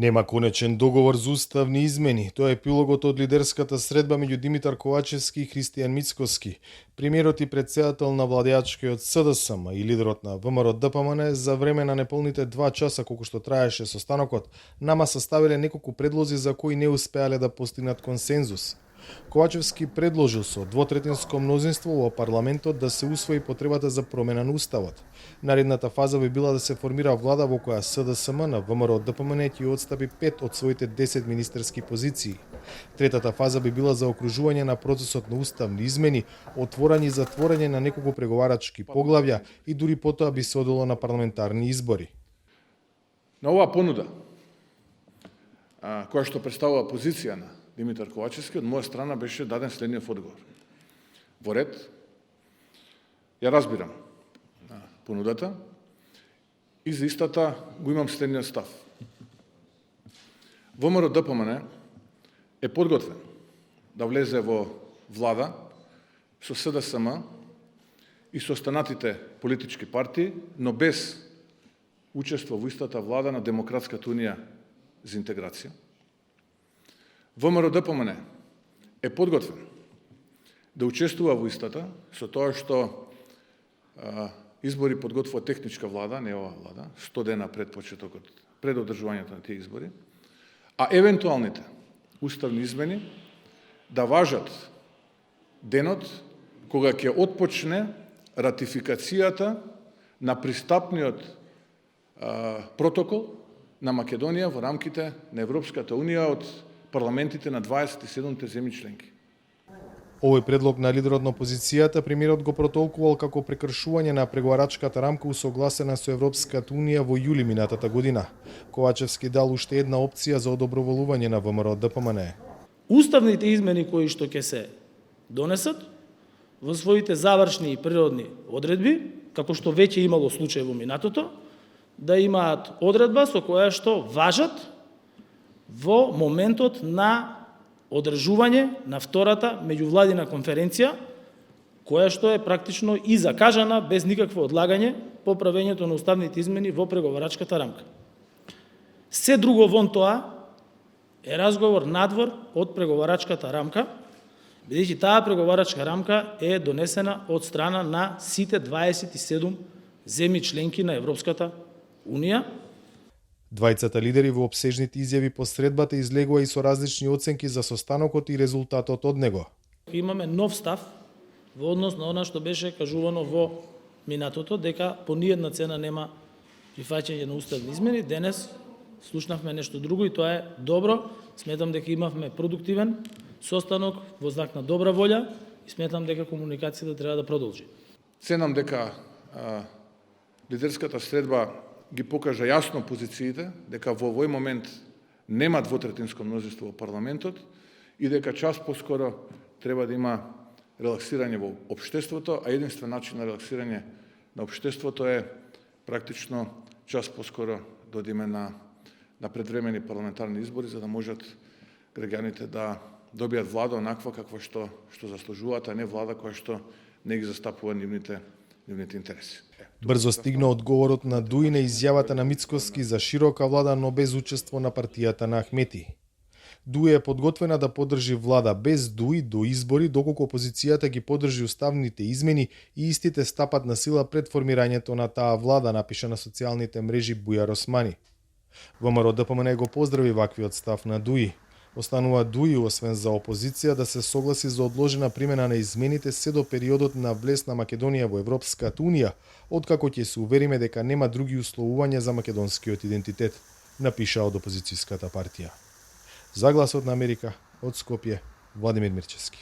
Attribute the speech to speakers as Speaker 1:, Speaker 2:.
Speaker 1: Нема конечен договор за уставни измени. Тоа е епилогот од лидерската средба меѓу Димитар Ковачевски и Христијан Мицкоски, премиерот и претседател на владеачкиот СДСМ и лидерот на ВМРО ДПМН за време на неполните 2 часа колку што траеше состанокот, нама составиле неколку предлози за кои не успеале да постигнат консензус. Ковачевски предложил со двотретинско мнозинство во парламентот да се усвои потребата за промена на уставот. Наредната фаза би била да се формира влада во која СДСМ на ВМРО ДПМН ќе отстапи 5 од своите 10 министерски позиции. Третата фаза би била за окружување на процесот на уставни измени, отворање и затворање на неколку преговарачки поглавја и дури потоа би се одело на парламентарни избори.
Speaker 2: На оваа понуда, која што представува позиција на Димитар Ковачевски, од моја страна беше даден следниот одговор. Во ред, ја разбирам понудата и за истата го имам следниот став. ВМРО ДПМН е подготвен да влезе во влада со СДСМ и со останатите политички партии, но без учество во истата влада на Демократската унија за интеграција. ВМРО ДПМН е подготвен да учествува во истата со тоа што избори подготвува техничка влада, не ова влада, 100 дена пред почетокот, пред одржувањето на тие избори, а евентуалните уставни измени да важат денот кога ќе отпочне ратификацијата на пристапниот протокол на Македонија во рамките на Европската унија од парламентите на 27 земји членки.
Speaker 1: Овој предлог на лидерот на опозицијата премиерот го протолкувал како прекршување на преговарачката рамка усогласена со Европската унија во јули минатата година. Ковачевски дал уште една опција за одоброволување на ВМРО ДПМН.
Speaker 3: Уставните измени кои што ќе се донесат во своите завршни и природни одредби, како што веќе имало случај во минатото, да имаат одредба со која што важат во моментот на одржување на втората меѓувладина конференција, која што е практично и закажана без никакво одлагање по правењето на уставните измени во преговарачката рамка. Се друго вон тоа е разговор надвор од преговарачката рамка, бидејќи таа преговарачка рамка е донесена од страна на сите 27 земји членки на Европската унија.
Speaker 1: Двајцата лидери во опсежните изјави по средбата излегува и со различни оценки за состанокот и резултатот од него.
Speaker 3: Имаме нов став во однос на она што беше кажувано во минатото, дека по ниедна цена нема прифаќање на уставни измени. Денес слушнавме нешто друго и тоа е добро. Сметам дека имавме продуктивен состанок во знак на добра волја и сметам дека комуникацијата треба да продолжи.
Speaker 2: Ценам дека лидерската средба ги покажа јасно позициите, дека во овој момент нема двотретинско мнозинство во парламентот и дека час поскоро треба да има релаксирање во општеството, а единствен начин на релаксирање на општеството е практично час поскоро да одиме на предвремени парламентарни избори, за да можат граѓаните да добијат влада онаква каква што заслужуваат, а не влада која што не ги застапува нивните интереси.
Speaker 1: Брзо стигна одговорот на Дуи на изјавата на Мицкоски за широка влада, но без учество на партијата на Ахмети. Дуи е подготвена да поддржи влада без Дуи до избори, доколку опозицијата ги поддржи уставните измени и истите стапат на сила пред формирањето на таа влада, напиша на социјалните мрежи Бујар Османи. ВМРО ДПМН го поздрави ваквиот став на Дуи. Останува Дуи, освен за опозиција, да се согласи за одложена примена на измените се до периодот на влез на Македонија во Европската унија, откако ќе се увериме дека нема други условувања за македонскиот идентитет, напиша од опозицијската партија. За Гласот на Америка, од Скопје, Владимир Мирчевски.